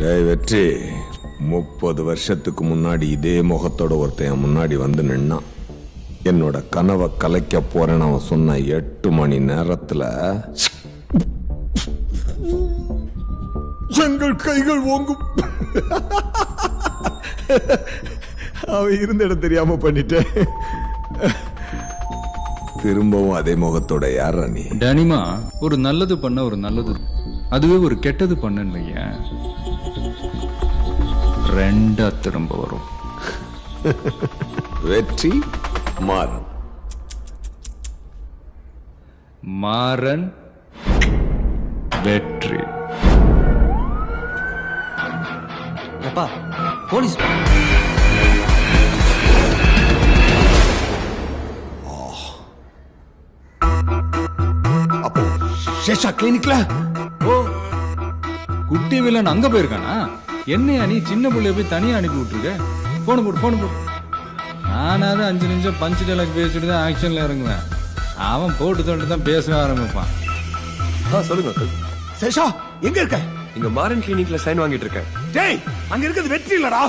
டேய் வெற்றி, 30 வருஷத்துக்கு முன்னாடி இதே முகத்தோட ஒருத்தன் முன்னாடி வந்து நின்னான். என்னோட கனவை கலைக்க போறேன்னு அவன் சொன்ன 8 மணி நேரத்துல எங்கள் கைகள் ஓங்கும். அவன் இருந்த இடம் தெரியாம பண்ணிட்டேன். திரும்பவும் அதே முகத்தோட யாரா நீ? டனிமா, ஒரு நல்லது பண்ண ஒரு நல்லது, அதுவே ஒரு கெட்டது பண்ணன்னு வையேன், ரெண்டா திரும்ப வரும். வெற்றி மாறன். மாறன் வெற்றி. அப்பா போலீஸ். அப்போ சேஷா கிளினிக்ல ஓ, குட்டி வில்லன் அங்க போயிருக்கானா? என்னையா நீ சின்ன பிள்ளைய போய் தனியா அனுப்பி விட்டுருக்க? போன போடு. நானாவது 5 நிமிஷம் பஞ்சு டைலாக் பேசிட்டு தான் ஆக்ஷன்ல இறங்குவேன். அவன் போட்டு தொட்டு தான் பேச ஆரம்பிப்பான். சொல்லுங்க அங்கிள். சேஷா எங்க இருக்க? இங்க மாறன் கிளினிக்ல சைன் வாங்கிட்டு இருக்கேன். டேய், அங்க இருக்கிறது வெற்றி இல்லடா,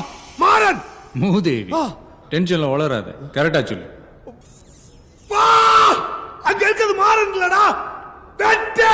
மாறன். மூதேவி, டென்ஷன்ல வளராத, கரெக்டா சொல்லு. அங்க இருக்கிறது மாறன் இல்லடா, வெற்றி.